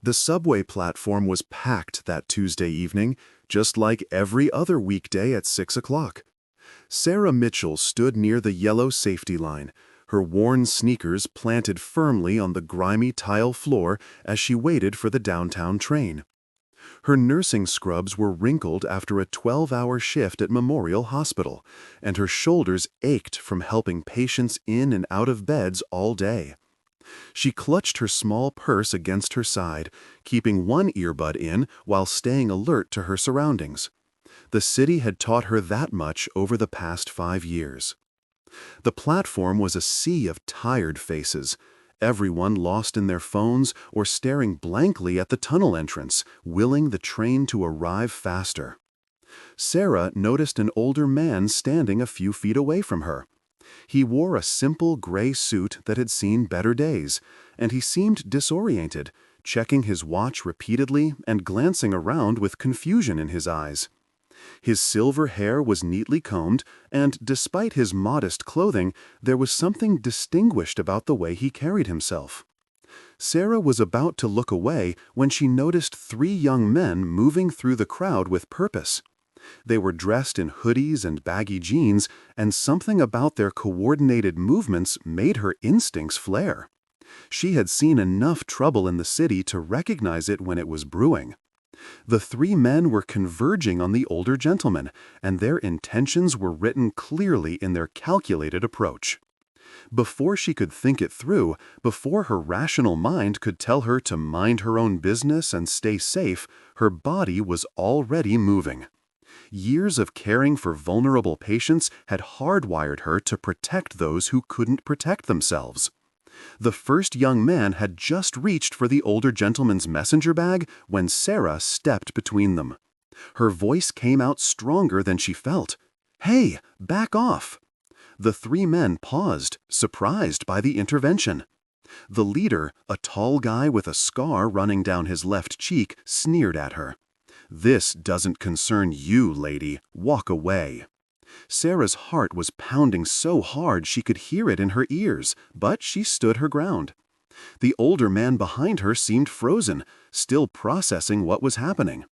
The subway platform was packed that Tuesday evening, just like every other weekday at 6 o'clock. Sarah Mitchell stood near the yellow safety line, her worn sneakers planted firmly on the grimy tile floor as she waited for the downtown train. Her nursing scrubs were wrinkled after a 12-hour shift at Memorial Hospital, and her shoulders ached from helping patients in and out of beds all day. She clutched her small purse against her side, keeping one earbud in while staying alert to her surroundings. The city had taught her that much over the past 5 years. The platform was a sea of tired faces, everyone lost in their phones or staring blankly at the tunnel entrance, willing the train to arrive faster. Sarah noticed an older man standing a few feet away from her. He wore a simple gray suit that had seen better days, and he seemed disoriented, checking his watch repeatedly and glancing around with confusion in his eyes. His silver hair was neatly combed, and despite his modest clothing, there was something distinguished about the way he carried himself. Sarah was about to look away when she noticed 3 young men moving through the crowd with purpose. They were dressed in hoodies and baggy jeans, and something about their coordinated movements made her instincts flare. She had seen enough trouble in the city to recognize it when it was brewing. The 3 men were converging on the older gentleman, and their intentions were written clearly in their calculated approach. Before she could think it through, before her rational mind could tell her to mind her own business and stay safe, her body was already moving. Years of caring for vulnerable patients had hardwired her to protect those who couldn't protect themselves. The first young man had just reached for the older gentleman's messenger bag when Sarah stepped between them. Her voice came out stronger than she felt. "Hey, back off!" The 3 men paused, surprised by the intervention. The leader, a tall guy with a scar running down his left cheek, sneered at her. "This doesn't concern you, lady. Walk away." Sarah's heart was pounding so hard she could hear it in her ears, but she stood her ground. The older man behind her seemed frozen, still processing what was happening.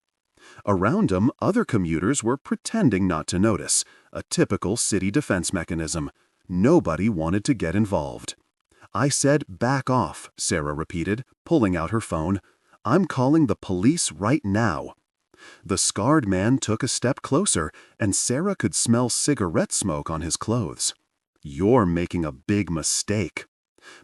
Around him, other commuters were pretending not to notice, a typical city defense mechanism. Nobody wanted to get involved. "I said back off," Sarah repeated, pulling out her phone. "I'm calling the police right now." The scarred man took a step closer, and Sarah could smell cigarette smoke on his clothes. "You're making a big mistake."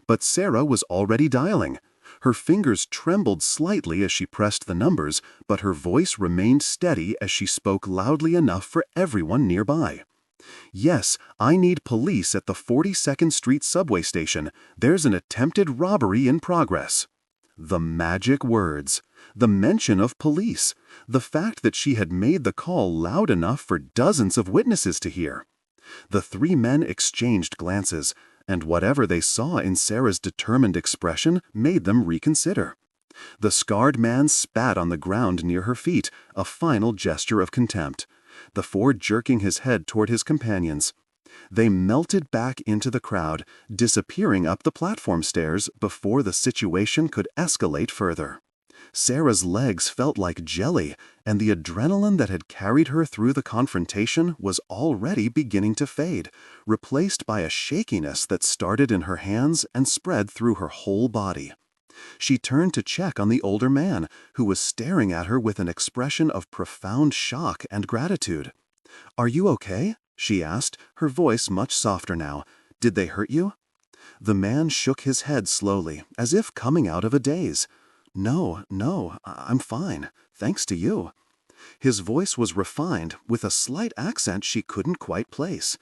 But Sarah was already dialing. Her fingers trembled slightly as she pressed the numbers, but her voice remained steady as she spoke loudly enough for everyone nearby. "Yes, I need police at the 42nd Street subway station. There's an attempted robbery in progress." The magic words. The mention of police. The fact that she had made the call loud enough for dozens of witnesses to hear. The 3 men exchanged glances, and whatever they saw in Sarah's determined expression made them reconsider. The scarred man spat on the ground near her feet, a final gesture of contempt, the 4 jerking his head toward his companions. They melted back into the crowd, disappearing up the platform stairs before the situation could escalate further. Sarah's legs felt like jelly, and the adrenaline that had carried her through the confrontation was already beginning to fade, replaced by a shakiness that started in her hands and spread through her whole body. She turned to check on the older man, who was staring at her with an expression of profound shock and gratitude. "Are you okay?" she asked, her voice much softer now. "Did they hurt you?" The man shook his head slowly, as if coming out of a daze. No, I'm fine. Thanks to you." His voice was refined, with a slight accent she couldn't quite place.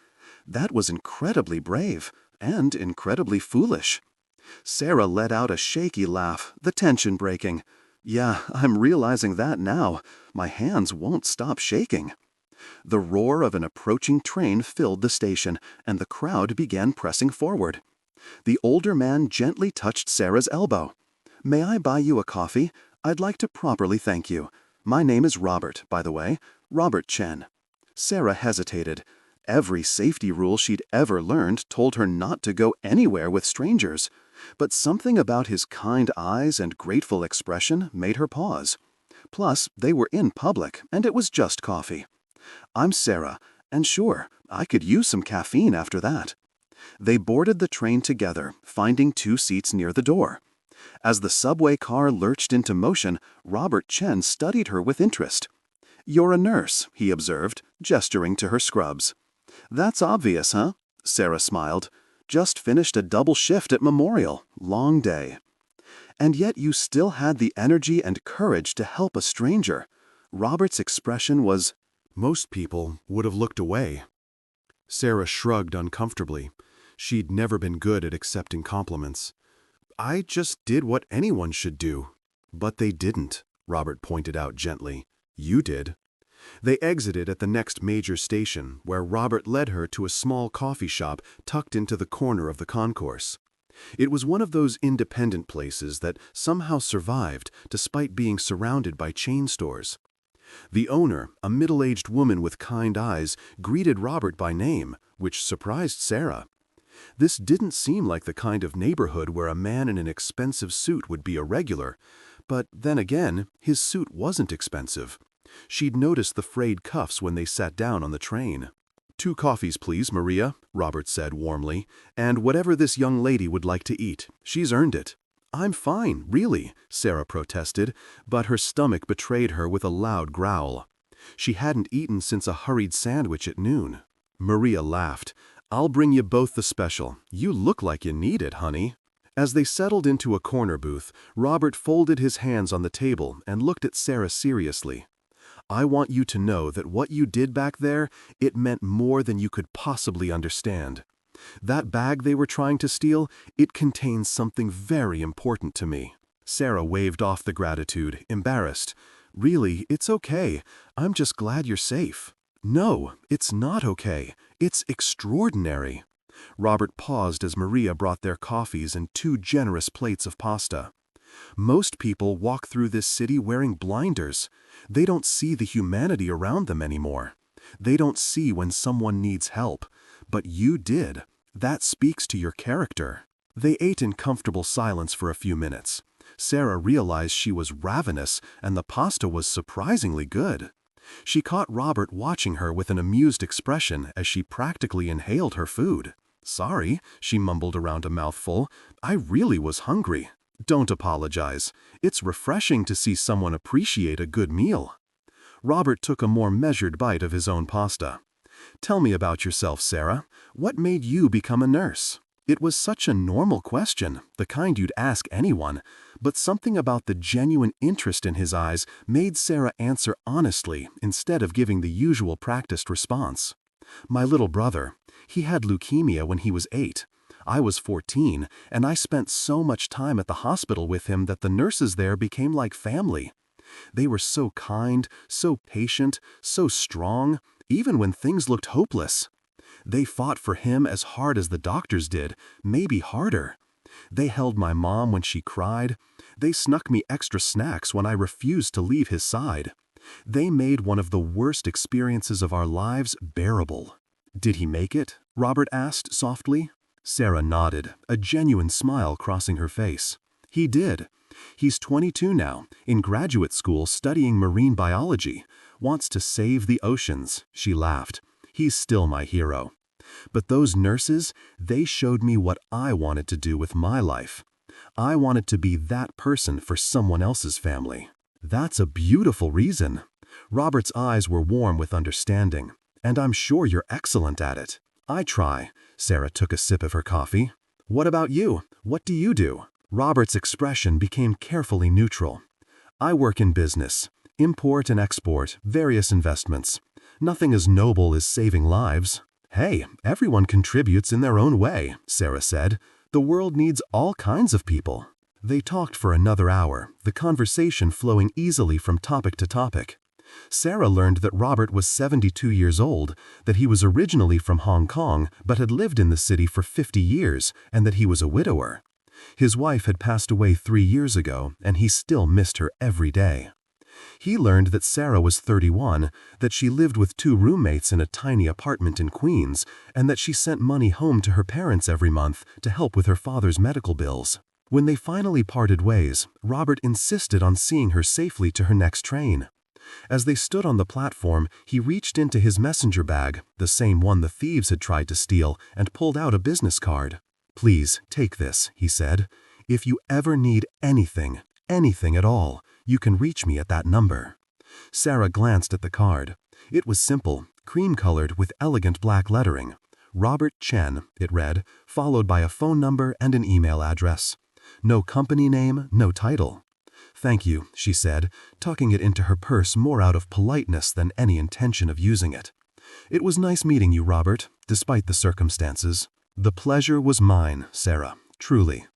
That was incredibly brave, and incredibly foolish. Sarah let out a shaky laugh, the tension breaking. "Yeah, I'm realizing that now. My hands won't stop shaking." The roar of an approaching train filled the station, and the crowd began pressing forward. The older man gently touched Sarah's elbow. "May I buy you a coffee? I'd like to properly thank you. My name is Robert, by the way, Robert Chen." Sarah hesitated. Every safety rule she'd ever learned told her not to go anywhere with strangers. But something about his kind eyes and grateful expression made her pause. Plus, they were in public, and it was just coffee. "I'm Sarah, and sure, I could use some caffeine after that." They boarded the train together, finding 2 seats near the door. As the subway car lurched into motion, Robert Chen studied her with interest. "You're a nurse," he observed, gesturing to her scrubs. "That's obvious, huh?" Sarah smiled. "Just finished a double shift at Memorial. Long day." "And yet you still had the energy and courage to help a stranger." Robert's expression was, "Most people would have looked away." Sarah shrugged uncomfortably. She'd never been good at accepting compliments. "I just did what anyone should do." "But they didn't," Robert pointed out gently. "You did." They exited at the next major station, where Robert led her to a small coffee shop tucked into the corner of the concourse. It was one of those independent places that somehow survived despite being surrounded by chain stores. The owner, a middle-aged woman with kind eyes, greeted Robert by name, which surprised Sarah. This didn't seem like the kind of neighborhood where a man in an expensive suit would be a regular, but then again, his suit wasn't expensive. She'd noticed the frayed cuffs when they sat down on the train. "2 coffees, please, Maria," Robert said warmly, "and whatever this young lady would like to eat. She's earned it." "I'm fine, really," Sarah protested, but her stomach betrayed her with a loud growl. She hadn't eaten since a hurried sandwich at noon. Maria laughed. "I'll bring you both the special. You look like you need it, honey." As they settled into a corner booth, Robert folded his hands on the table and looked at Sarah seriously. "I want you to know that what you did back there, it meant more than you could possibly understand. That bag they were trying to steal, it contains something very important to me." Sarah waved off the gratitude, embarrassed. "Really, it's okay. I'm just glad you're safe." "No, it's not okay. It's extraordinary." Robert paused as Maria brought their coffees and 2 generous plates of pasta. "Most people walk through this city wearing blinders. They don't see the humanity around them anymore. They don't see when someone needs help. But you did. That speaks to your character." They ate in comfortable silence for a few minutes. Sarah realized she was ravenous, and the pasta was surprisingly good. She caught Robert watching her with an amused expression as she practically inhaled her food. "Sorry," she mumbled around a mouthful. "I really was hungry." "Don't apologize. It's refreshing to see someone appreciate a good meal." Robert took a more measured bite of his own pasta. "Tell me about yourself, Sarah. What made you become a nurse?" It was such a normal question, the kind you'd ask anyone, but something about the genuine interest in his eyes made Sarah answer honestly instead of giving the usual practiced response. "My little brother. He had leukemia when he was 8. I was 14, and I spent so much time at the hospital with him that the nurses there became like family. They were so kind, so patient, so strong, even when things looked hopeless. They fought for him as hard as the doctors did, maybe harder. They held my mom when she cried. They snuck me extra snacks when I refused to leave his side. They made one of the worst experiences of our lives bearable." "Did he make it?" Robert asked softly. Sarah nodded, a genuine smile crossing her face. "He did. He's 22 now, in graduate school studying marine biology. Wants to save the oceans." She laughed. "He's still my hero. But those nurses, they showed me what I wanted to do with my life. I wanted to be that person for someone else's family." "That's a beautiful reason." Robert's eyes were warm with understanding. "And I'm sure you're excellent at it." "I try." Sarah took a sip of her coffee. "What about you? What do you do?" Robert's expression became carefully neutral. "I work in business. Import and export, various investments. Nothing as noble as saving lives." "Hey, everyone contributes in their own way," Sarah said. "The world needs all kinds of people." They talked for another hour, the conversation flowing easily from topic to topic. Sarah learned that Robert was 72 years old, that he was originally from Hong Kong but had lived in the city for 50 years, and that he was a widower. His wife had passed away 3 years ago, and he still missed her every day. He learned that Sarah was 31, that she lived with 2 roommates in a tiny apartment in Queens, and that she sent money home to her parents every month to help with her father's medical bills. When they finally parted ways, Robert insisted on seeing her safely to her next train. As they stood on the platform, he reached into his messenger bag, the same one the thieves had tried to steal, and pulled out a business card. "Please, take this," he said. "If you ever need anything at all, you can reach me at that number." Sarah glanced at the card. It was simple, cream-colored with elegant black lettering. Robert Chen, it read, followed by a phone number and an email address. No company name, no title. "Thank you," she said, tucking it into her purse more out of politeness than any intention of using it. "It was nice meeting you, Robert, despite the circumstances." "The pleasure was mine, Sarah, truly."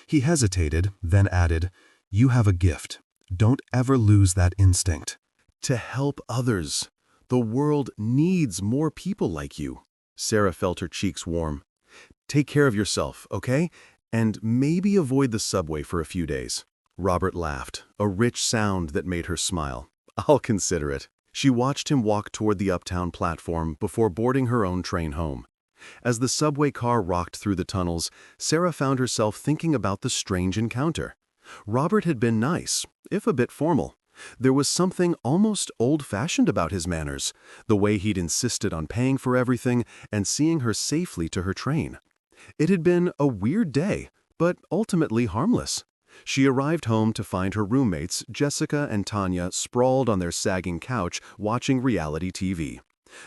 He hesitated, then added, "You have a gift. Don't ever lose that instinct." To help others. The world needs more people like you. Sarah felt her cheeks warm. Take care of yourself, okay? And maybe avoid the subway for a few days. Robert laughed, a rich sound that made her smile. I'll consider it. She watched him walk toward the uptown platform before boarding her own train home. As the subway car rocked through the tunnels, Sarah found herself thinking about the strange encounter. Robert had been nice, if a bit formal. There was something almost old-fashioned about his manners, the way he'd insisted on paying for everything and seeing her safely to her train. It had been a weird day, but ultimately harmless. She arrived home to find her roommates, Jessica and Tanya, sprawled on their sagging couch watching reality TV.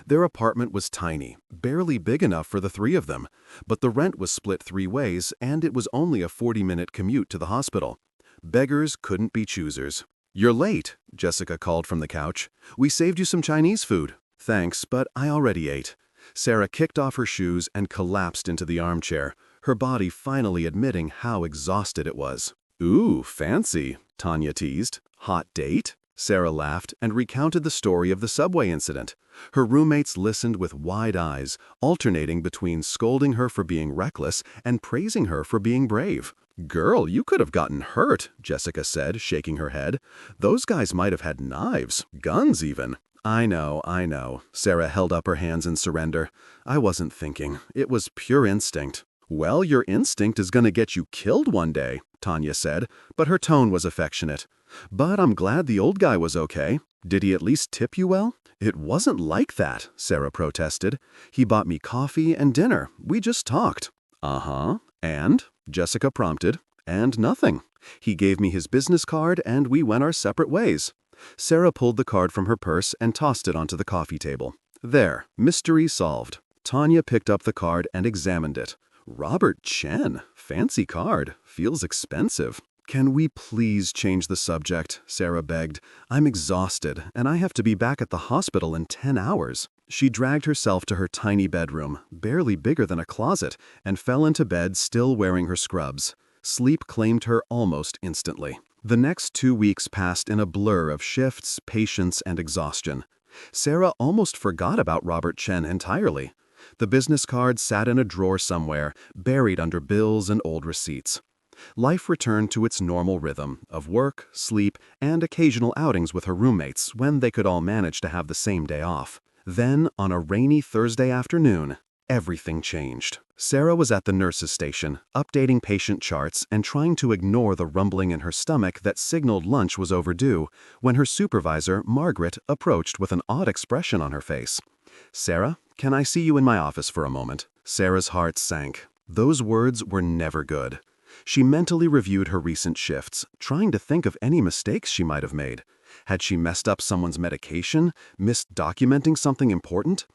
Their apartment was tiny, barely big enough for the 3 of them, but the rent was split 3 ways and it was only a 40-minute commute to the hospital. Beggars couldn't be choosers. "You're late," Jessica called from the couch. "We saved you some Chinese food." "Thanks, but I already ate." Sarah kicked off her shoes and collapsed into the armchair, her body finally admitting how exhausted it was. "Ooh, fancy," Tanya teased. "Hot date?" Sarah laughed and recounted the story of the subway incident. Her roommates listened with wide eyes, alternating between scolding her for being reckless and praising her for being brave. "Girl, you could have gotten hurt," Jessica said, shaking her head. "Those guys might have had knives, guns even." I know," Sarah held up her hands in surrender. "I wasn't thinking. It was pure instinct." "Well, your instinct is going to get you killed one day," Tanya said, but her tone was affectionate. "But I'm glad the old guy was okay. Did he at least tip you well?" "It wasn't like that," Sarah protested. "He bought me coffee and dinner. We just talked." "Uh-huh. And?" Jessica prompted. "And nothing. He gave me his business card and we went our separate ways." Sarah pulled the card from her purse and tossed it onto the coffee table. "There, mystery solved." Tanya picked up the card and examined it. "Robert Chen, fancy card, feels expensive." "Can we please change the subject?" Sarah begged. "I'm exhausted, and I have to be back at the hospital in 10 hours. She dragged herself to her tiny bedroom, barely bigger than a closet, and fell into bed still wearing her scrubs. Sleep claimed her almost instantly. The next 2 weeks passed in a blur of shifts, patience, and exhaustion. Sarah almost forgot about Robert Chen entirely. The business card sat in a drawer somewhere, buried under bills and old receipts. Life returned to its normal rhythm of work, sleep, and occasional outings with her roommates when they could all manage to have the same day off. Then, on a rainy Thursday afternoon, everything changed. Sarah was at the nurse's station, updating patient charts and trying to ignore the rumbling in her stomach that signaled lunch was overdue, when her supervisor, Margaret, approached with an odd expression on her face. "Sarah, can I see you in my office for a moment?" Sarah's heart sank. Those words were never good. She mentally reviewed her recent shifts, trying to think of any mistakes she might have made. Had she messed up someone's medication, missed documenting something important?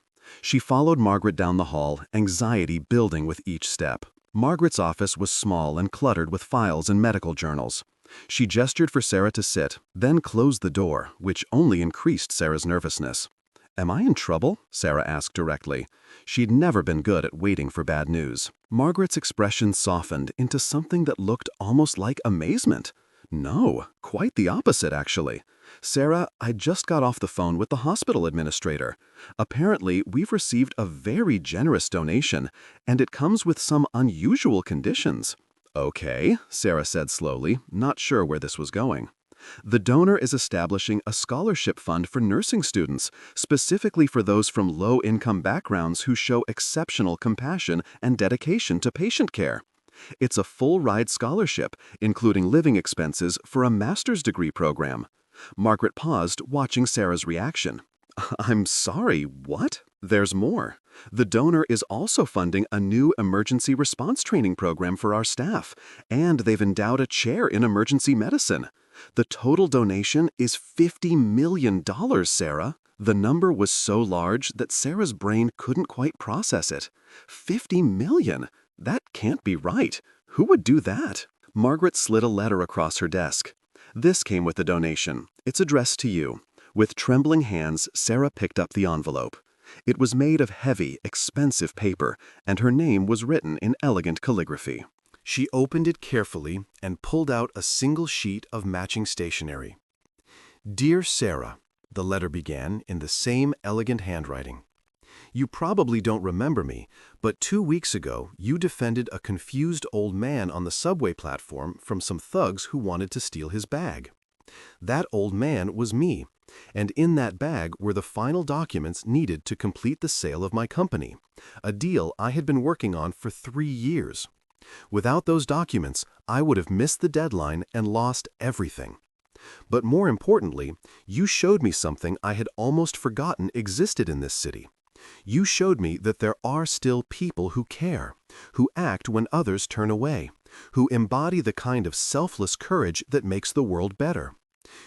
She followed Margaret down the hall, anxiety building with each step. Margaret's office was small and cluttered with files and medical journals. She gestured for Sarah to sit, then closed the door, which only increased Sarah's nervousness. "Am I in trouble?" Sarah asked directly. She'd never been good at waiting for bad news. Margaret's expression softened into something that looked almost like amazement. "No, quite the opposite, actually. Sarah, I just got off the phone with the hospital administrator. Apparently, we've received a very generous donation, and it comes with some unusual conditions." "Okay," Sarah said slowly, not sure where this was going. The donor is establishing a scholarship fund for nursing students, specifically for those from low-income backgrounds who show exceptional compassion and dedication to patient care. It's a full-ride scholarship, including living expenses for a master's degree program. Margaret paused, watching Sarah's reaction. I'm sorry, what? There's more. The donor is also funding a new emergency response training program for our staff, and they've endowed a chair in emergency medicine. The total donation is $50 million, Sarah. The number was so large that Sarah's brain couldn't quite process it. $50 million? That can't be right. Who would do that? Margaret slid a letter across her desk. This came with the donation. It's addressed to you. With trembling hands, Sarah picked up the envelope. It was made of heavy, expensive paper, and her name was written in elegant calligraphy. She opened it carefully and pulled out a single sheet of matching stationery. "Dear Sarah," the letter began in the same elegant handwriting. "You probably don't remember me, but 2 weeks ago you defended a confused old man on the subway platform from some thugs who wanted to steal his bag. That old man was me, and in that bag were the final documents needed to complete the sale of my company, a deal I had been working on for 3 years. Without those documents, I would have missed the deadline and lost everything. But more importantly, you showed me something I had almost forgotten existed in this city. You showed me that there are still people who care, who act when others turn away, who embody the kind of selfless courage that makes the world better.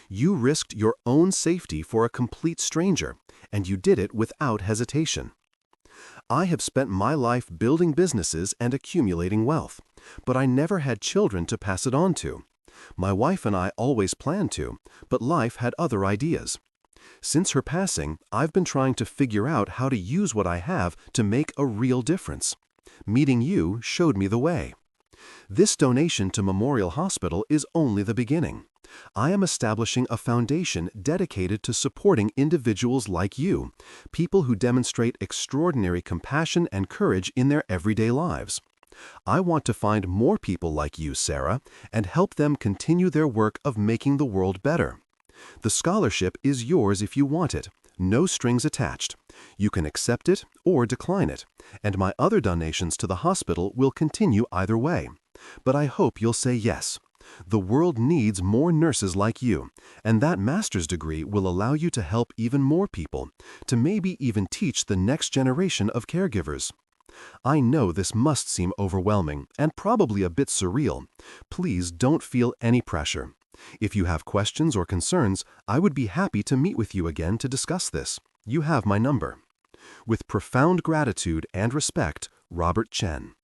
You risked your own safety for a complete stranger, and you did it without hesitation. I have spent my life building businesses and accumulating wealth, but I never had children to pass it on to. My wife and I always planned to, but life had other ideas. Since her passing, I've been trying to figure out how to use what I have to make a real difference. Meeting you showed me the way. This donation to Memorial Hospital is only the beginning. I am establishing a foundation dedicated to supporting individuals like you, people who demonstrate extraordinary compassion and courage in their everyday lives. I want to find more people like you, Sarah, and help them continue their work of making the world better. The scholarship is yours if you want it, no strings attached. You can accept it or decline it, and my other donations to the hospital will continue either way. But I hope you'll say yes. The world needs more nurses like you, and that master's degree will allow you to help even more people, to maybe even teach the next generation of caregivers. I know this must seem overwhelming and probably a bit surreal. Please don't feel any pressure. If you have questions or concerns, I would be happy to meet with you again to discuss this. You have my number. With profound gratitude and respect, Robert Chen.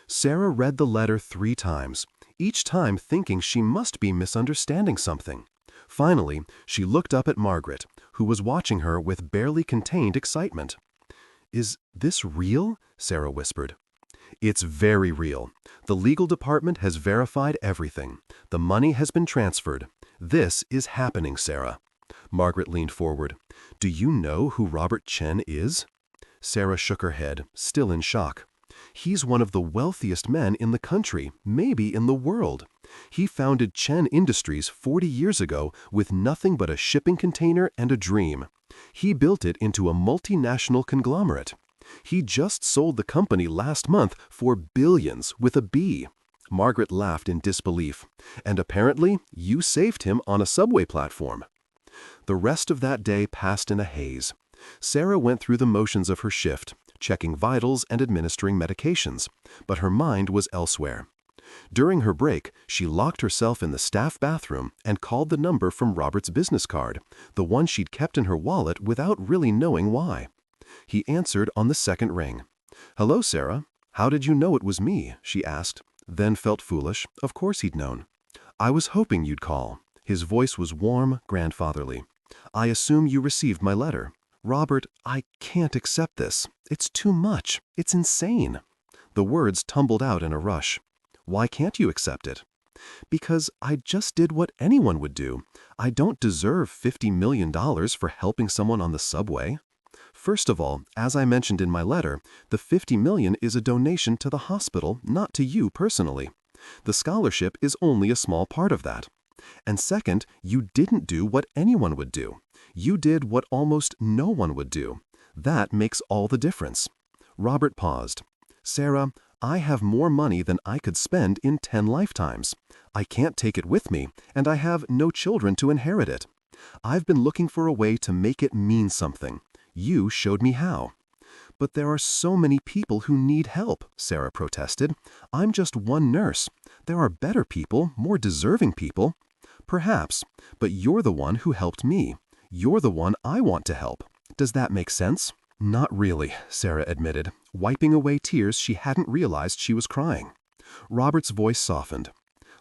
Sarah read the letter 3 times, each time thinking she must be misunderstanding something. Finally, she looked up at Margaret, who was watching her with barely contained excitement. "Is this real?" Sarah whispered. "It's very real. The legal department has verified everything. The money has been transferred. This is happening, Sarah." Margaret leaned forward. "Do you know who Robert Chen is?" Sarah shook her head, still in shock. "He's one of the wealthiest men in the country, maybe in the world. He founded Chen Industries 40 years ago with nothing but a shipping container and a dream. He built it into a multinational conglomerate. He just sold the company last month for billions with a B." Margaret laughed in disbelief. "And apparently, you saved him on a subway platform." The rest of that day passed in a haze. Sarah went through the motions of her shift, checking vitals and administering medications, but her mind was elsewhere. During her break, she locked herself in the staff bathroom and called the number from Robert's business card, the one she'd kept in her wallet without really knowing why. He answered on the second ring. "Hello, Sarah. How did you know it was me?" she asked, then felt foolish. Of course he'd known. "I was hoping you'd call." His voice was warm, grandfatherly. "I assume you received my letter." "Robert, I can't accept this. It's too much. It's insane." The words tumbled out in a rush. "Why can't you accept it?" "Because I just did what anyone would do. I don't deserve $50 million for helping someone on the subway. First of all, as I mentioned in my letter, the $50 million is a donation to the hospital, not to you personally. The scholarship is only a small part of that. And second, you didn't do what anyone would do. You did what almost no one would do. That makes all the difference. Robert paused. Sarah, I have more money than I could spend in 10 lifetimes. I can't take it with me, and I have no children to inherit it. I've been looking for a way to make it mean something. You showed me how. But there are so many people who need help, Sarah protested. I'm just one nurse. There are better people, more deserving people. Perhaps, but you're the one who helped me. You're the one I want to help. Does that make sense? Not really, Sarah admitted, wiping away tears she hadn't realized she was crying. Robert's voice softened.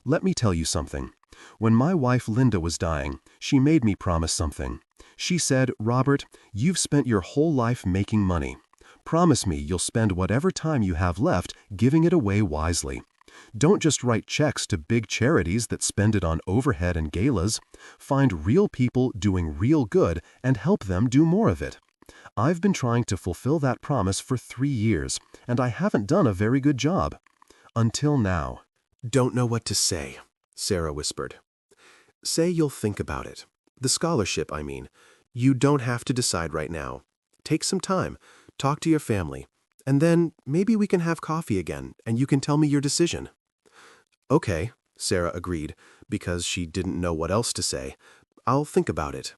Let me tell you something. When my wife Linda was dying, she made me promise something. She said, Robert, you've spent your whole life making money. Promise me you'll spend whatever time you have left giving it away wisely. Don't just write checks to big charities that spend it on overhead and galas. Find real people doing real good and help them do more of it. I've been trying to fulfill that promise for 3 years, and I haven't done a very good job. Until now. Don't know what to say, Sarah whispered. Say you'll think about it. The scholarship, I mean. You don't have to decide right now. Take some time, talk to your family, and then maybe we can have coffee again and you can tell me your decision. Okay, Sarah agreed, because she didn't know what else to say. I'll think about it.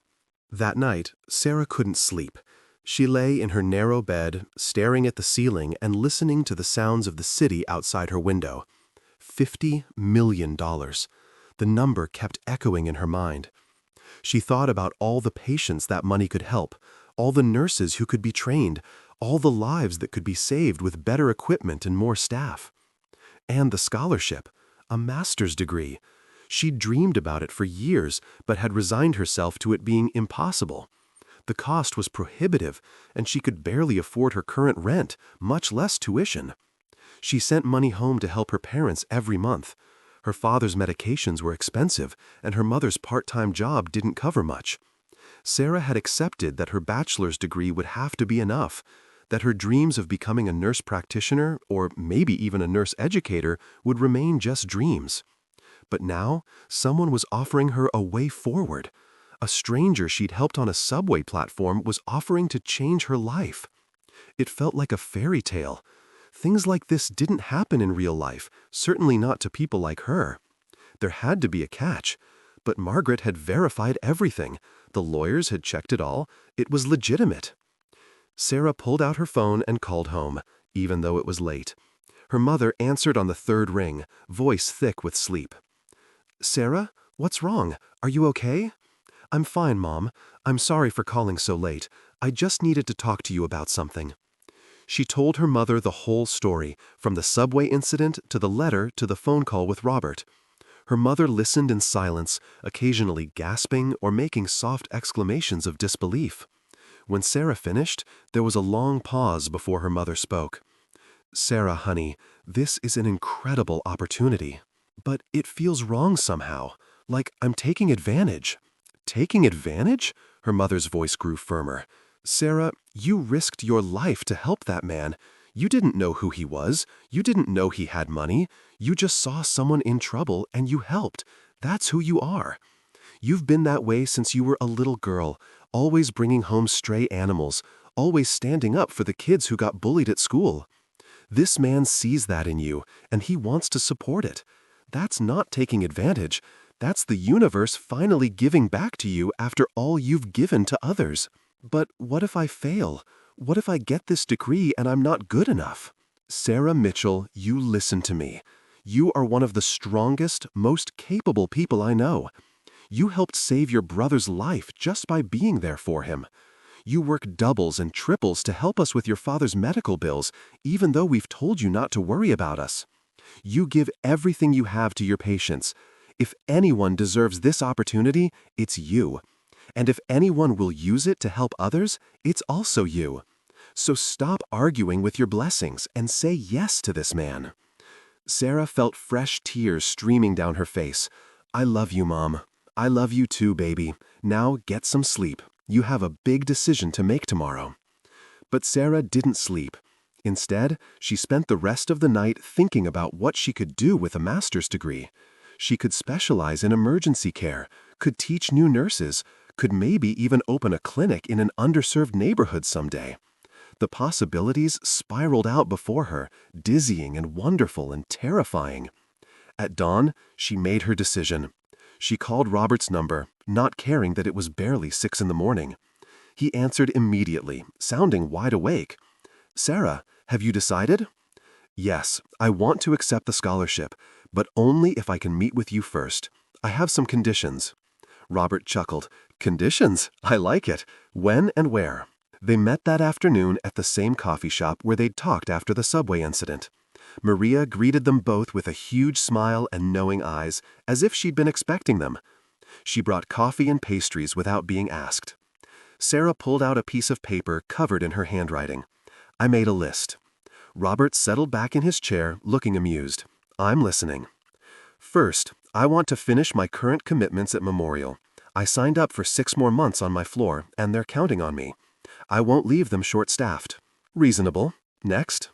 That night, Sarah couldn't sleep. She lay in her narrow bed, staring at the ceiling and listening to the sounds of the city outside her window. $50 million. The number kept echoing in her mind. She thought about all the patients that money could help, all the nurses who could be trained, all the lives that could be saved with better equipment and more staff. And the scholarship, a master's degree. She'd dreamed about it for years, but had resigned herself to it being impossible. The cost was prohibitive, and she could barely afford her current rent, much less tuition. She sent money home to help her parents every month. Her father's medications were expensive, and her mother's part-time job didn't cover much. Sarah had accepted that her bachelor's degree would have to be enough, that her dreams of becoming a nurse practitioner, or maybe even a nurse educator, would remain just dreams. But now, someone was offering her a way forward. A stranger she'd helped on a subway platform was offering to change her life. It felt like a fairy tale. Things like this didn't happen in real life, certainly not to people like her. There had to be a catch. But Margaret had verified everything. The lawyers had checked it all. It was legitimate. Sarah pulled out her phone and called home, even though it was late. Her mother answered on the 3rd ring, voice thick with sleep. Sarah, what's wrong? Are you okay? I'm fine, Mom. I'm sorry for calling so late. I just needed to talk to you about something. She told her mother the whole story, from the subway incident to the letter to the phone call with Robert. Her mother listened in silence, occasionally gasping or making soft exclamations of disbelief. When Sarah finished, there was a long pause before her mother spoke. Sarah, honey, this is an incredible opportunity. But it feels wrong somehow, like I'm taking advantage. Taking advantage? Her mother's voice grew firmer. Sarah, you risked your life to help that man. You didn't know who he was. You didn't know he had money. You just saw someone in trouble and you helped. That's who you are. You've been that way since you were a little girl, always bringing home stray animals, always standing up for the kids who got bullied at school. This man sees that in you, and he wants to support it. That's not taking advantage. That's the universe finally giving back to you after all you've given to others. But what if I fail? What if I get this degree and I'm not good enough? Sarah Mitchell, you listen to me. You are one of the strongest, most capable people I know. You helped save your brother's life just by being there for him. You work doubles and triples to help us with your father's medical bills, even though we've told you not to worry about us. You give everything you have to your patients. If anyone deserves this opportunity, it's you. And if anyone will use it to help others, it's also you. So stop arguing with your blessings and say yes to this man. Sarah felt fresh tears streaming down her face. I love you, Mom. I love you too, baby. Now get some sleep. You have a big decision to make tomorrow. But Sarah didn't sleep. Instead, she spent the rest of the night thinking about what she could do with a master's degree. She could specialize in emergency care, could teach new nurses, could maybe even open a clinic in an underserved neighborhood someday. The possibilities spiraled out before her, dizzying and wonderful and terrifying. At dawn, she made her decision. She called Robert's number, not caring that it was barely 6 in the morning. He answered immediately, sounding wide awake. "Sarah, have you decided?" "Yes, I want to accept the scholarship, but only if I can meet with you first. I have some conditions." Robert chuckled. "Conditions? I like it. When and where?" They met that afternoon at the same coffee shop where they'd talked after the subway incident. Maria greeted them both with a huge smile and knowing eyes, as if she'd been expecting them. She brought coffee and pastries without being asked. Sarah pulled out a piece of paper covered in her handwriting. "I made a list." Robert settled back in his chair, looking amused. "I'm listening." "First, I want to finish my current commitments at Memorial. I signed up for 6 more months on my floor, and they're counting on me. I won't leave them short-staffed." "Reasonable. Next."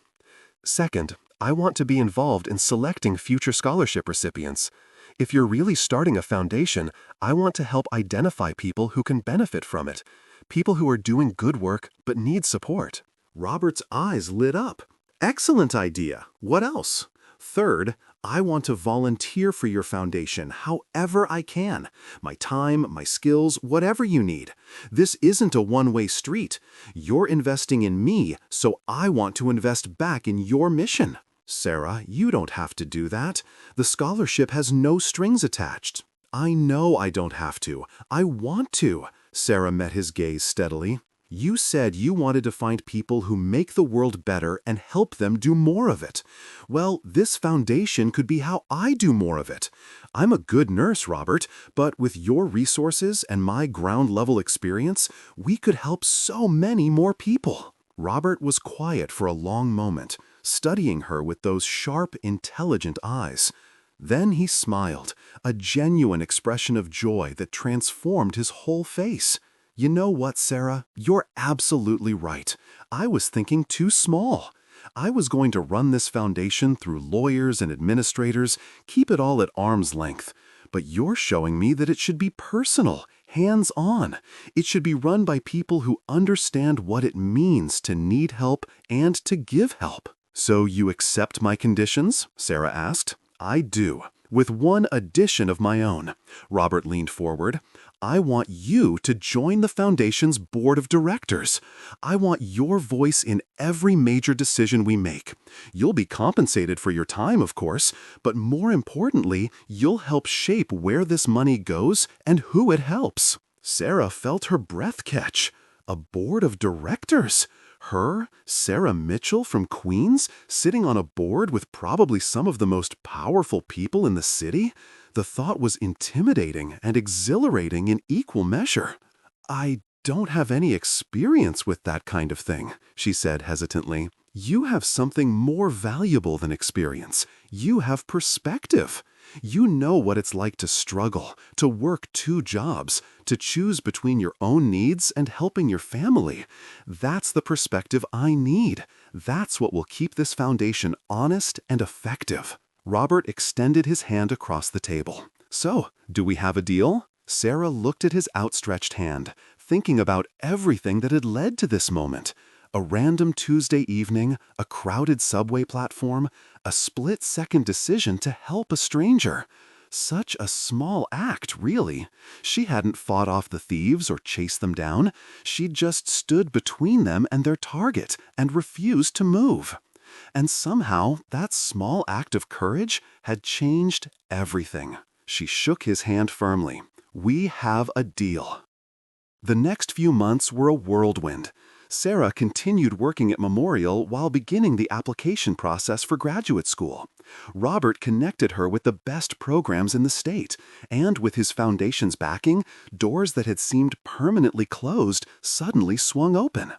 "Second, I want to be involved in selecting future scholarship recipients. If you're really starting a foundation, I want to help identify people who can benefit from it, people who are doing good work but need support." Robert's eyes lit up. "Excellent idea. What else?" "Third, I want to volunteer for your foundation however I can. My time, my skills, whatever you need. This isn't a one-way street. You're investing in me, so I want to invest back in your mission." "Sarah, you don't have to do that. The scholarship has no strings attached." "I know I don't have to. I want to." Sarah met his gaze steadily. "You said you wanted to find people who make the world better and help them do more of it. Well, this foundation could be how I do more of it. I'm a good nurse, Robert, but with your resources and my ground-level experience, we could help so many more people." Robert was quiet for a long moment, studying her with those sharp, intelligent eyes. Then he smiled, a genuine expression of joy that transformed his whole face. "You know what, Sarah? You're absolutely right. I was thinking too small. I was going to run this foundation through lawyers and administrators, keep it all at arm's length. But you're showing me that it should be personal, hands-on. It should be run by people who understand what it means to need help and to give help." "So you accept my conditions?" Sarah asked. "I do, with one addition of my own." Robert leaned forward. "I want you to join the foundation's board of directors. I want your voice in every major decision we make. You'll be compensated for your time, of course, but more importantly, you'll help shape where this money goes and who it helps." Sarah felt her breath catch. A board of directors? Her, Sarah Mitchell from Queens, sitting on a board with probably some of the most powerful people in the city? The thought was intimidating and exhilarating in equal measure. "I don't have any experience with that kind of thing," she said hesitantly. "You have something more valuable than experience. You have perspective. You know what it's like to struggle, to work 2 jobs, to choose between your own needs and helping your family. That's the perspective I need. That's what will keep this foundation honest and effective." Robert extended his hand across the table. "So, do we have a deal?" Sarah looked at his outstretched hand, thinking about everything that had led to this moment. A random Tuesday evening, a crowded subway platform, a split-second decision to help a stranger. Such a small act, really. She hadn't fought off the thieves or chased them down. She'd just stood between them and their target and refused to move. And somehow, that small act of courage had changed everything. She shook his hand firmly. "We have a deal." The next few months were a whirlwind. Sarah continued working at Memorial while beginning the application process for graduate school. Robert connected her with the best programs in the state, and with his foundation's backing, doors that had seemed permanently closed suddenly swung open.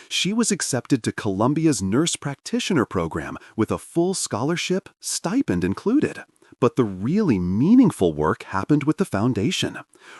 She was accepted to Columbia's nurse practitioner program with a full scholarship, stipend included. But the really meaningful work happened with the foundation.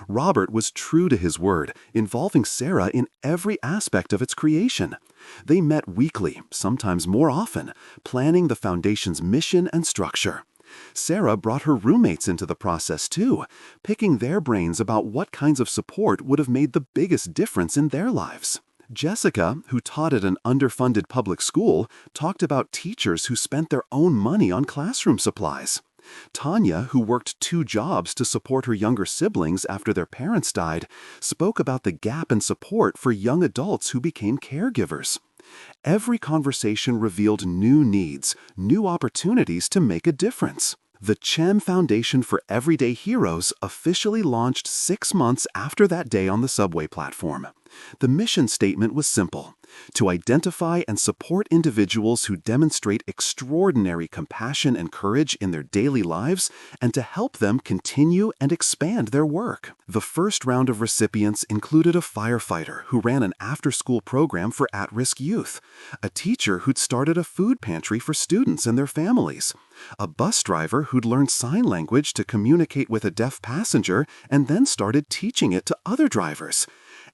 Robert was true to his word, involving Sarah in every aspect of its creation. They met weekly, sometimes more often, planning the foundation's mission and structure. Sarah brought her roommates into the process too, picking their brains about what kinds of support would have made the biggest difference in their lives. Jessica, who taught at an underfunded public school, talked about teachers who spent their own money on classroom supplies. Tanya, who worked 2 jobs to support her younger siblings after their parents died, spoke about the gap in support for young adults who became caregivers. Every conversation revealed new needs, new opportunities to make a difference. The Chem Foundation for Everyday Heroes officially launched 6 months after that day on the subway platform. The mission statement was simple: to identify and support individuals who demonstrate extraordinary compassion and courage in their daily lives, and to help them continue and expand their work. The first round of recipients included a firefighter who ran an after-school program for at-risk youth, a teacher who'd started a food pantry for students and their families, a bus driver who'd learned sign language to communicate with a deaf passenger and then started teaching it to other drivers,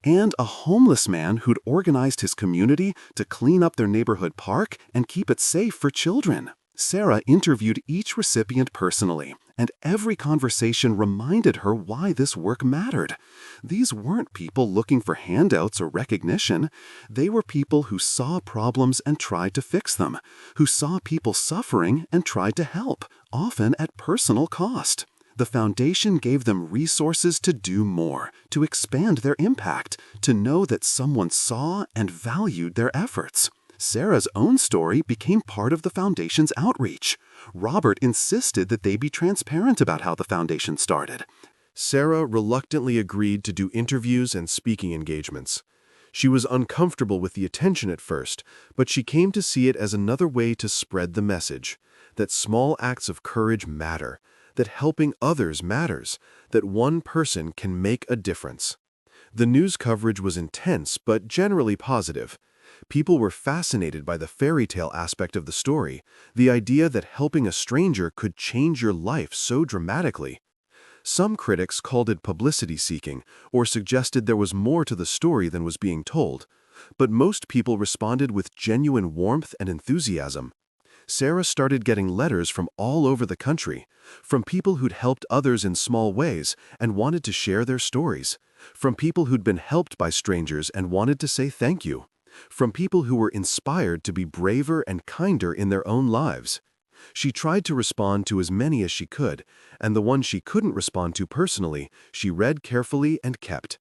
and a homeless man who'd organized his community to clean up their neighborhood park and keep it safe for children. Sarah interviewed each recipient personally, and every conversation reminded her why this work mattered. These weren't people looking for handouts or recognition. They were people who saw problems and tried to fix them, who saw people suffering and tried to help, often at personal cost. The foundation gave them resources to do more, to expand their impact, to know that someone saw and valued their efforts. Sarah's own story became part of the foundation's outreach. Robert insisted that they be transparent about how the foundation started. Sarah reluctantly agreed to do interviews and speaking engagements. She was uncomfortable with the attention at first, but she came to see it as another way to spread the message that small acts of courage matter, that helping others matters, that one person can make a difference. The news coverage was intense but generally positive. People were fascinated by the fairy tale aspect of the story, the idea that helping a stranger could change your life so dramatically. Some critics called it publicity-seeking or suggested there was more to the story than was being told, but most people responded with genuine warmth and enthusiasm. Sarah started getting letters from all over the country, from people who'd helped others in small ways and wanted to share their stories, from people who'd been helped by strangers and wanted to say thank you, from people who were inspired to be braver and kinder in their own lives. She tried to respond to as many as she could, and the ones she couldn't respond to personally, she read carefully and kept.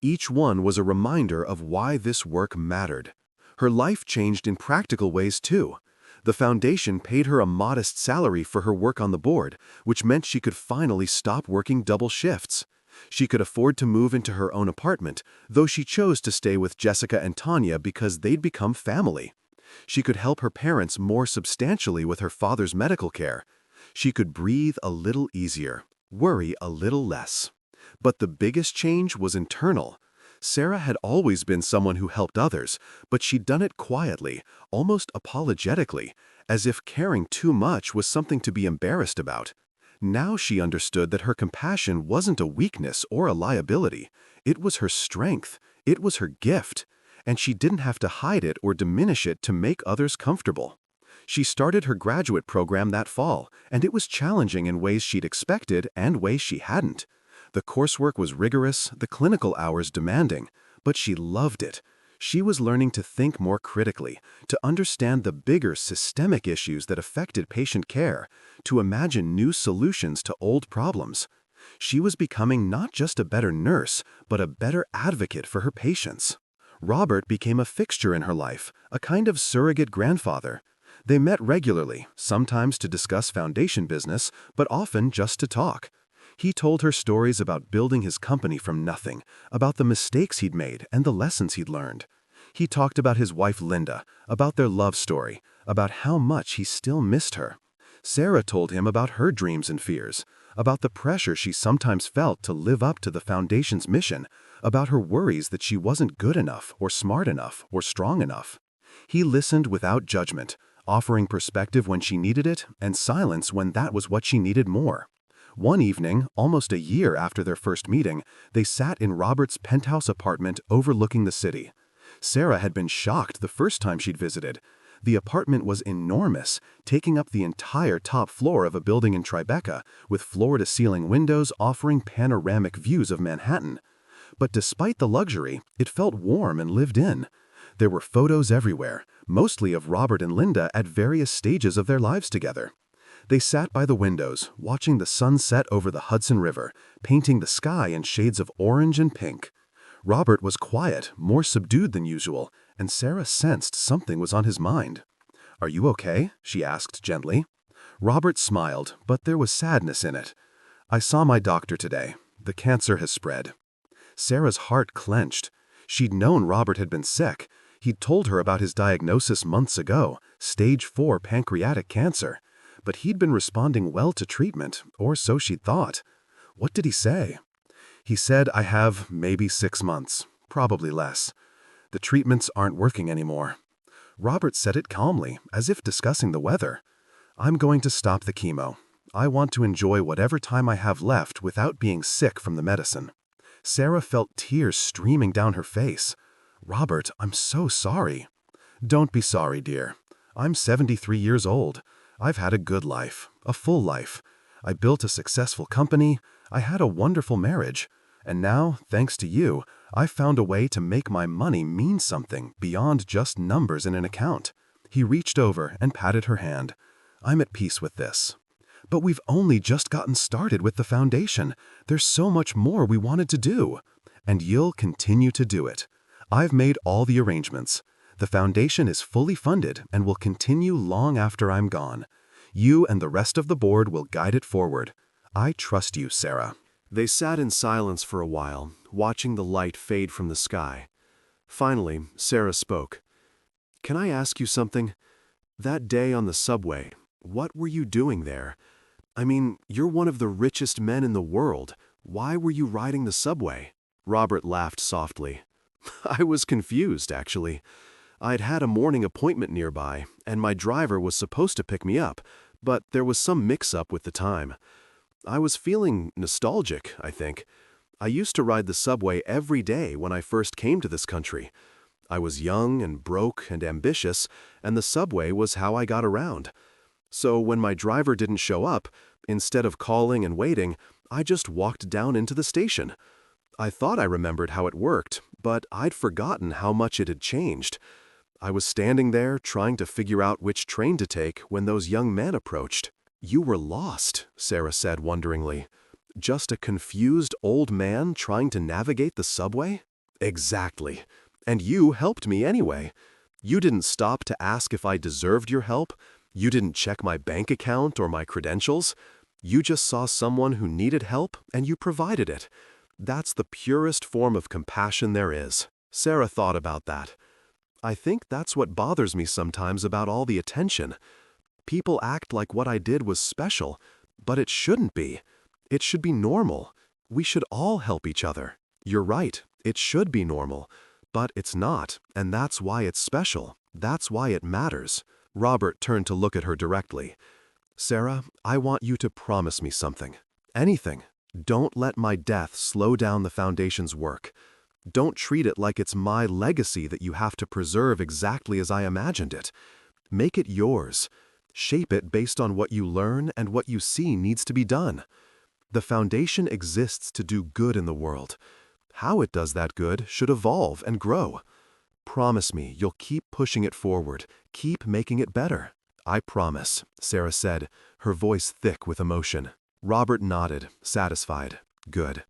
Each one was a reminder of why this work mattered. Her life changed in practical ways too. The foundation paid her a modest salary for her work on the board, which meant she could finally stop working double shifts. She could afford to move into her own apartment, though she chose to stay with Jessica and Tanya because they'd become family. She could help her parents more substantially with her father's medical care. She could breathe a little easier, worry a little less. But the biggest change was internal. Sarah had always been someone who helped others, but she'd done it quietly, almost apologetically, as if caring too much was something to be embarrassed about. Now she understood that her compassion wasn't a weakness or a liability. It was her strength. It was her gift. And she didn't have to hide it or diminish it to make others comfortable. She started her graduate program that fall, and it was challenging in ways she'd expected and ways she hadn't. The coursework was rigorous, the clinical hours demanding, but she loved it. She was learning to think more critically, to understand the bigger systemic issues that affected patient care, to imagine new solutions to old problems. She was becoming not just a better nurse, but a better advocate for her patients. Robert became a fixture in her life, a kind of surrogate grandfather. They met regularly, sometimes to discuss foundation business, but often just to talk. He told her stories about building his company from nothing, about the mistakes he'd made and the lessons he'd learned. He talked about his wife Linda, about their love story, about how much he still missed her. Sarah told him about her dreams and fears, about the pressure she sometimes felt to live up to the foundation's mission, about her worries that she wasn't good enough or smart enough or strong enough. He listened without judgment, offering perspective when she needed it and silence when that was what she needed more. One evening, almost a year after their first meeting, they sat in Robert's penthouse apartment overlooking the city. Sarah had been shocked the first time she'd visited. The apartment was enormous, taking up the entire top floor of a building in Tribeca, with floor-to-ceiling windows offering panoramic views of Manhattan. But despite the luxury, it felt warm and lived in. There were photos everywhere, mostly of Robert and Linda at various stages of their lives together. They sat by the windows, watching the sun set over the Hudson River, painting the sky in shades of orange and pink. Robert was quiet, more subdued than usual, and Sarah sensed something was on his mind. "Are you okay?" she asked gently. Robert smiled, but there was sadness in it. "I saw my doctor today. The cancer has spread." Sarah's heart clenched. She'd known Robert had been sick. He'd told her about his diagnosis months ago, stage 4 pancreatic cancer. But he'd been responding well to treatment, or so she'd thought. What did he say? "He said I have maybe 6 months, probably less. The treatments aren't working anymore." Robert said it calmly, as if discussing the weather. "I'm going to stop the chemo. I want to enjoy whatever time I have left without being sick from the medicine." Sarah felt tears streaming down her face. "Robert, I'm so sorry." "Don't be sorry, dear. I'm 73 years old. I've had a good life, a full life. I built a successful company. I had a wonderful marriage. And now, thanks to you, I've found a way to make my money mean something beyond just numbers in an account." He reached over and patted her hand. "I'm at peace with this." "But we've only just gotten started with the foundation. There's so much more we wanted to do." "And you'll continue to do it. I've made all the arrangements. The foundation is fully funded and will continue long after I'm gone. You and the rest of the board will guide it forward. I trust you, Sarah." They sat in silence for a while, watching the light fade from the sky. Finally, Sarah spoke. "Can I ask you something? That day on the subway, what were you doing there? I mean, you're one of the richest men in the world. Why were you riding the subway?" Robert laughed softly. "I was confused, actually. I'd had a morning appointment nearby, and my driver was supposed to pick me up, but there was some mix-up with the time. I was feeling nostalgic, I think. I used to ride the subway every day when I first came to this country. I was young and broke and ambitious, and the subway was how I got around. So when my driver didn't show up, instead of calling and waiting, I just walked down into the station. I thought I remembered how it worked, but I'd forgotten how much it had changed. I was standing there trying to figure out which train to take when those young men approached." "You were lost," Sarah said wonderingly. "Just a confused old man trying to navigate the subway?" "Exactly. And you helped me anyway. You didn't stop to ask if I deserved your help. You didn't check my bank account or my credentials. You just saw someone who needed help and you provided it. That's the purest form of compassion there is." Sarah thought about that. "I think that's what bothers me sometimes about all the attention. People act like what I did was special, but it shouldn't be. It should be normal. We should all help each other. You're right, it should be normal, but it's not, and that's why it's special. That's why it matters." Robert turned to look at her directly. "Sarah, I want you to promise me something. Anything. Don't let my death slow down the foundation's work. Don't treat it like it's my legacy that you have to preserve exactly as I imagined it. Make it yours. Shape it based on what you learn and what you see needs to be done. The foundation exists to do good in the world. How it does that good should evolve and grow. Promise me you'll keep pushing it forward, keep making it better." "I promise," Sarah said, her voice thick with emotion. Robert nodded, satisfied. "Good.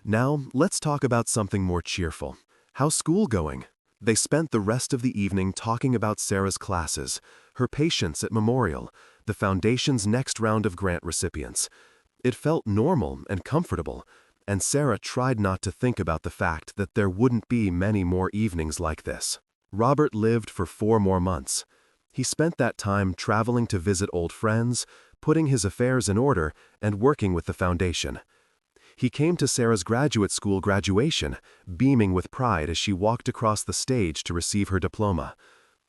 Now, let's talk about something more cheerful. How's school going?" They spent the rest of the evening talking about Sarah's classes, her patients at Memorial, the Foundation's next round of grant recipients. It felt normal and comfortable, and Sarah tried not to think about the fact that there wouldn't be many more evenings like this. Robert lived for 4 more months. He spent that time traveling to visit old friends, putting his affairs in order, and working with the Foundation. He came to Sarah's graduate school graduation, beaming with pride as she walked across the stage to receive her diploma.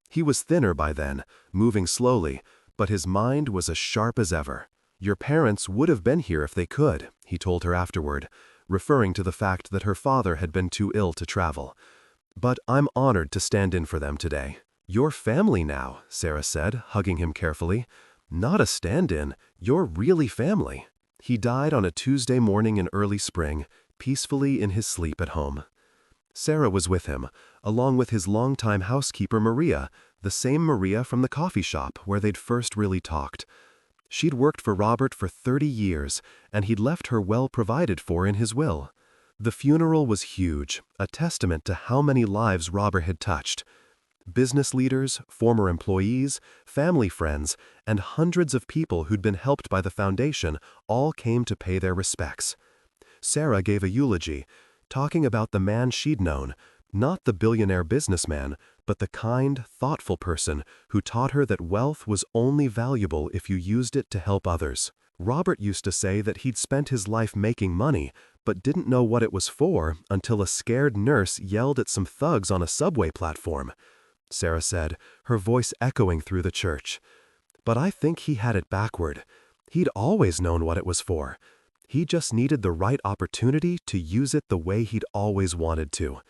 He was thinner by then, moving slowly, but his mind was as sharp as ever. "Your parents would have been here if they could," he told her afterward, referring to the fact that her father had been too ill to travel. "But I'm honored to stand in for them today. "You're family now," Sarah said, hugging him carefully. "Not a stand-in. You're really family." He died on a Tuesday morning in early spring, peacefully in his sleep at home. Sarah was with him, along with his longtime housekeeper Maria, the same Maria from the coffee shop where they'd first really talked. She'd worked for Robert for 30 years, and he'd left her well provided for in his will. The funeral was huge, a testament to how many lives Robert had touched. Business leaders, former employees, family friends, and hundreds of people who'd been helped by the foundation all came to pay their respects. Sarah gave a eulogy, talking about the man she'd known, not the billionaire businessman, but the kind, thoughtful person who taught her that wealth was only valuable if you used it to help others. Robert used to say that he'd spent his life making money, but didn't know what it was for until a scared nurse yelled at some thugs on a subway platform. Sarah said, her voice echoing through the church. But I think he had it backward. He'd always known what it was for. He just needed the right opportunity to use it the way he'd always wanted to.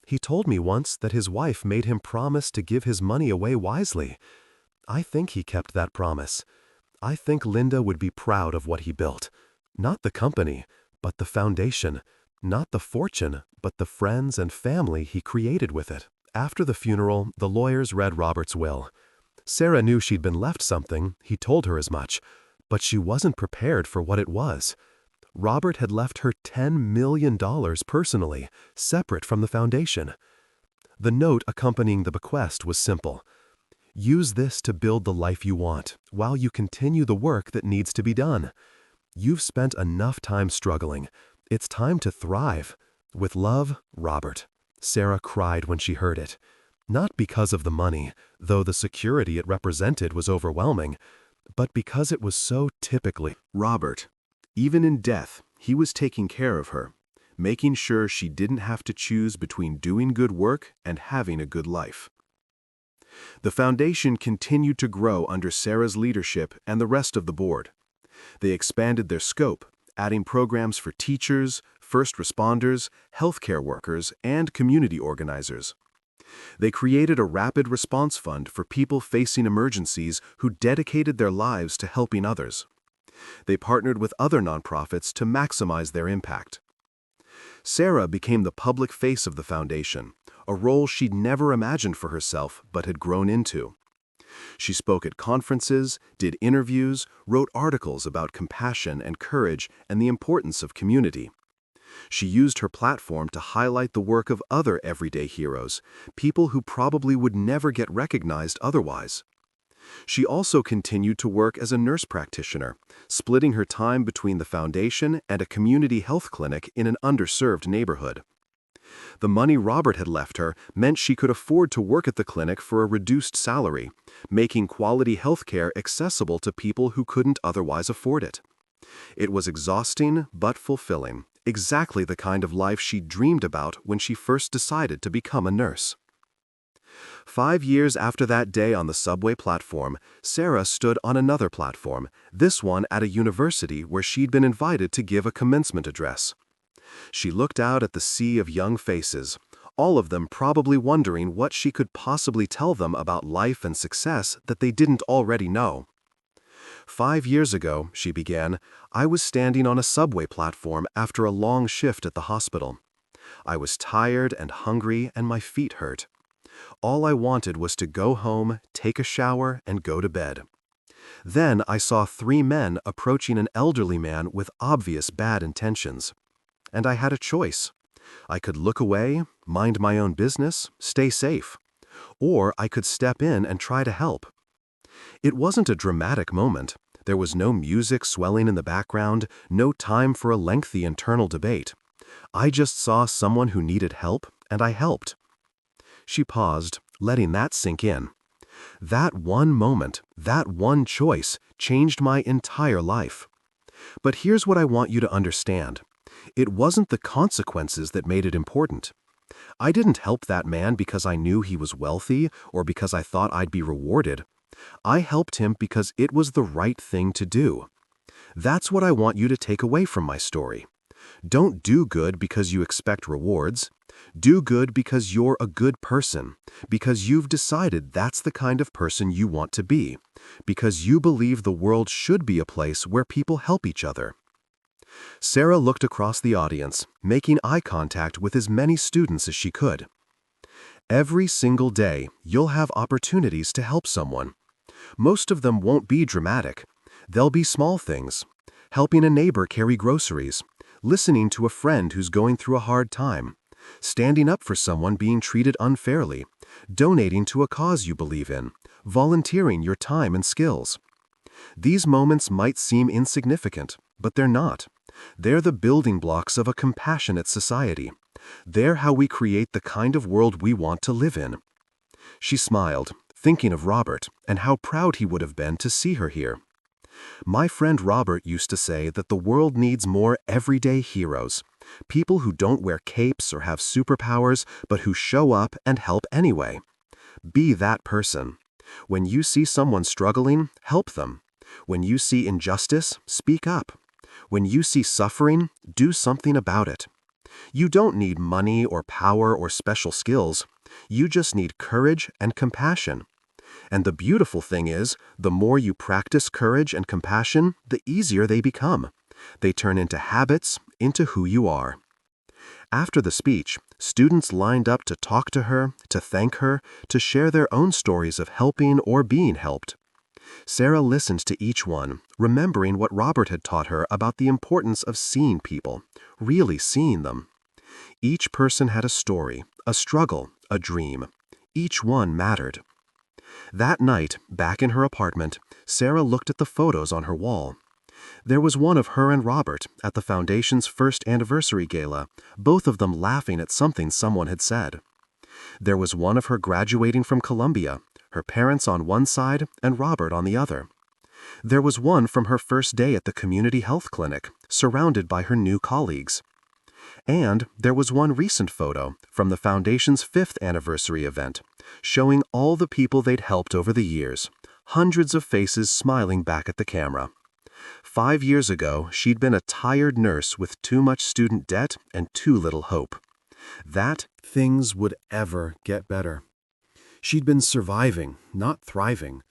He told me once that his wife made him promise to give his money away wisely. I think he kept that promise. I think Linda would be proud of what he built. Not the company, but the foundation. Not the fortune, but the friends and family he created with it. After the funeral, the lawyers read Robert's will. Sarah knew she'd been left something, he told her as much, but she wasn't prepared for what it was. Robert had left her $10 million personally, separate from the foundation. The note accompanying the bequest was simple. Use this to build the life you want, while you continue the work that needs to be done. You've spent enough time struggling. It's time to thrive. With love, Robert. Sarah cried when she heard it. Not because of the money, though the security it represented was overwhelming, but because it was so typically Robert. Even in death, he was taking care of her, making sure she didn't have to choose between doing good work and having a good life. The foundation continued to grow under Sarah's leadership and the rest of the board. They expanded their scope, adding programs for teachers, first responders, healthcare workers, and community organizers. They created a rapid response fund for people facing emergencies who dedicated their lives to helping others. They partnered with other nonprofits to maximize their impact. Sarah became the public face of the foundation, a role she'd never imagined for herself but had grown into. She spoke at conferences, did interviews, wrote articles about compassion and courage and the importance of community. She used her platform to highlight the work of other everyday heroes, people who probably would never get recognized otherwise. She also continued to work as a nurse practitioner, splitting her time between the foundation and a community health clinic in an underserved neighborhood. The money Robert had left her meant she could afford to work at the clinic for a reduced salary, making quality health care accessible to people who couldn't otherwise afford it. It was exhausting but fulfilling, exactly the kind of life she dreamed about when she first decided to become a nurse. 5 years after that day on the subway platform, Sarah stood on another platform, this one at a university where she'd been invited to give a commencement address. She looked out at the sea of young faces, all of them probably wondering what she could possibly tell them about life and success that they didn't already know. 5 years ago, she began, I was standing on a subway platform after a long shift at the hospital. I was tired and hungry and my feet hurt. All I wanted was to go home, take a shower, and go to bed. Then I saw 3 men approaching an elderly man with obvious bad intentions. And I had a choice. I could look away, mind my own business, stay safe. Or I could step in and try to help. It wasn't a dramatic moment. There was no music swelling in the background, no time for a lengthy internal debate. I just saw someone who needed help, and I helped. She paused, letting that sink in. That one moment, that one choice, changed my entire life. But here's what I want you to understand. It wasn't the consequences that made it important. I didn't help that man because I knew he was wealthy or because I thought I'd be rewarded. I helped him because it was the right thing to do. That's what I want you to take away from my story. Don't do good because you expect rewards. Do good because you're a good person, because you've decided that's the kind of person you want to be, because you believe the world should be a place where people help each other. Sarah looked across the audience, making eye contact with as many students as she could. Every single day, you'll have opportunities to help someone. Most of them won't be dramatic. They'll be small things. Helping a neighbor carry groceries, listening to a friend who's going through a hard time, standing up for someone being treated unfairly, donating to a cause you believe in, volunteering your time and skills. These moments might seem insignificant, but they're not. They're the building blocks of a compassionate society. They're how we create the kind of world we want to live in. She smiled, thinking of Robert and how proud he would have been to see her here. My friend Robert used to say that the world needs more everyday heroes, people who don't wear capes or have superpowers, but who show up and help anyway. Be that person. When you see someone struggling, help them. When you see injustice, speak up. When you see suffering, do something about it. You don't need money or power or special skills. You just need courage and compassion. And the beautiful thing is, the more you practice courage and compassion, the easier they become. They turn into habits, into who you are. After the speech, students lined up to talk to her, to thank her, to share their own stories of helping or being helped. Sarah listened to each one, remembering what Robert had taught her about the importance of seeing people, really seeing them. Each person had a story, a struggle, a dream. Each one mattered. That night, back in her apartment, Sarah looked at the photos on her wall. There was one of her and Robert at the Foundation's first anniversary gala, both of them laughing at something someone had said. There was one of her graduating from Columbia, her parents on one side and Robert on the other. There was one from her first day at the community health clinic, surrounded by her new colleagues. And there was one recent photo from the Foundation's 5th anniversary event, showing all the people they'd helped over the years, hundreds of faces smiling back at the camera. 5 years ago, she'd been a tired nurse with too much student debt and too little hope. That Things would ever get better. She'd been surviving, not thriving.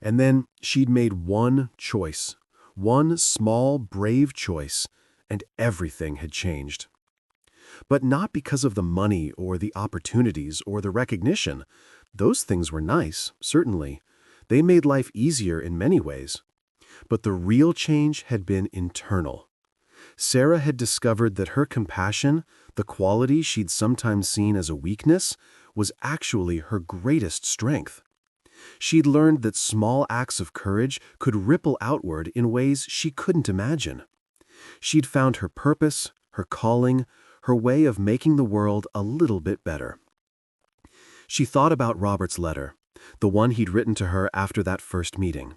And then she'd made one choice, one small, brave choice, and everything had changed. But not because of the money or the opportunities or the recognition. Those things were nice, certainly. They made life easier in many ways. But the real change had been internal. Sarah had discovered that her compassion, the quality she'd sometimes seen as a weakness, was actually her greatest strength. She'd learned that small acts of courage could ripple outward in ways she couldn't imagine. She'd found her purpose, her calling, her way of making the world a little bit better. She thought about Robert's letter, the one he'd written to her after that first meeting.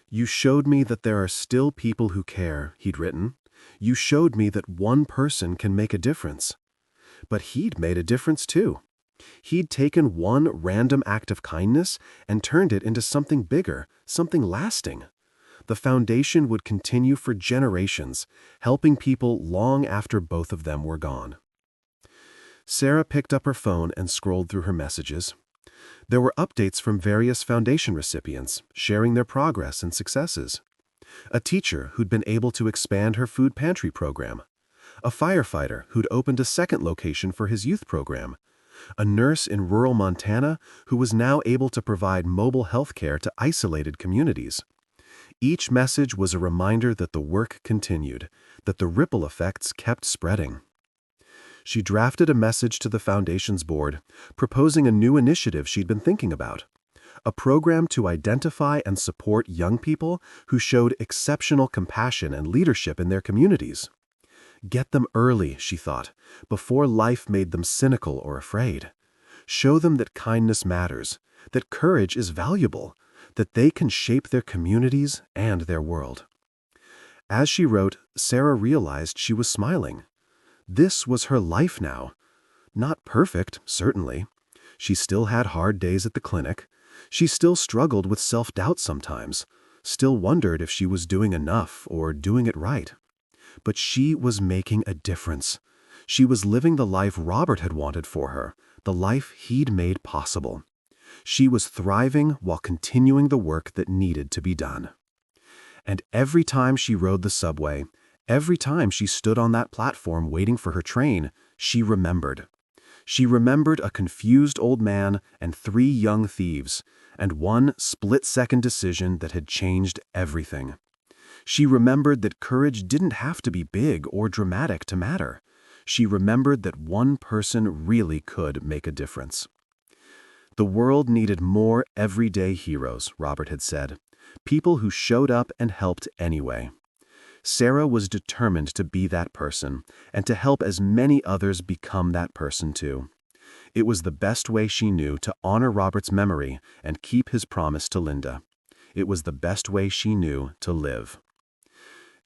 "You showed me that there are still people who care," he'd written. "You showed me that one person can make a difference." But he'd made a difference too. He'd taken one random act of kindness and turned it into something bigger, something lasting. The Foundation would continue for generations, helping people long after both of them were gone. Sarah picked up her phone and scrolled through her messages. There were updates from various Foundation recipients, sharing their progress and successes. A teacher who'd been able to expand her food pantry program. A firefighter who'd opened a second location for his youth program. A nurse in rural Montana who was now able to provide mobile health care to isolated communities. Each message was a reminder that the work continued, that the ripple effects kept spreading. She drafted a message to the Foundation's board, proposing a new initiative she'd been thinking about. A program to identify and support young people who showed exceptional compassion and leadership in their communities. Get them early, she thought, before life made them cynical or afraid. Show them that kindness matters, that courage is valuable, that they can shape their communities and their world. As she wrote, Sarah realized she was smiling. This was her life now. Not perfect, certainly. She still had hard days at the clinic. She still struggled with self-doubt sometimes, still wondered if she was doing enough or doing it right. But she was making a difference. She was living the life Robert had wanted for her, the life he'd made possible. She was thriving while continuing the work that needed to be done. And every time she rode the subway, every time she stood on that platform waiting for her train, she remembered. She remembered a confused old man and 3 young thieves, and one split-second decision that had changed everything. She remembered that courage didn't have to be big or dramatic to matter. She remembered that one person really could make a difference. The world needed more everyday heroes, Robert had said. People who showed up and helped anyway. Sarah was determined to be that person, and to help as many others become that person too. It was the best way she knew to honor Robert's memory and keep his promise to Linda. It was the best way she knew to live.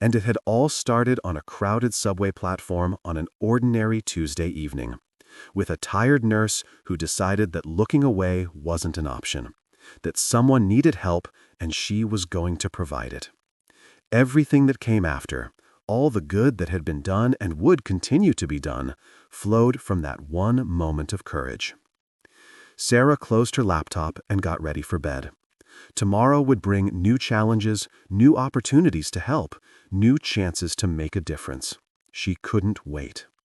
And it had all started on a crowded subway platform on an ordinary Tuesday evening, with a tired nurse who decided that looking away wasn't an option, that someone needed help and she was going to provide it. Everything that came after, all the good that had been done and would continue to be done, flowed from that one moment of courage. Sarah closed her laptop and got ready for bed. Tomorrow would bring new challenges, new opportunities to help, new chances to make a difference. She couldn't wait.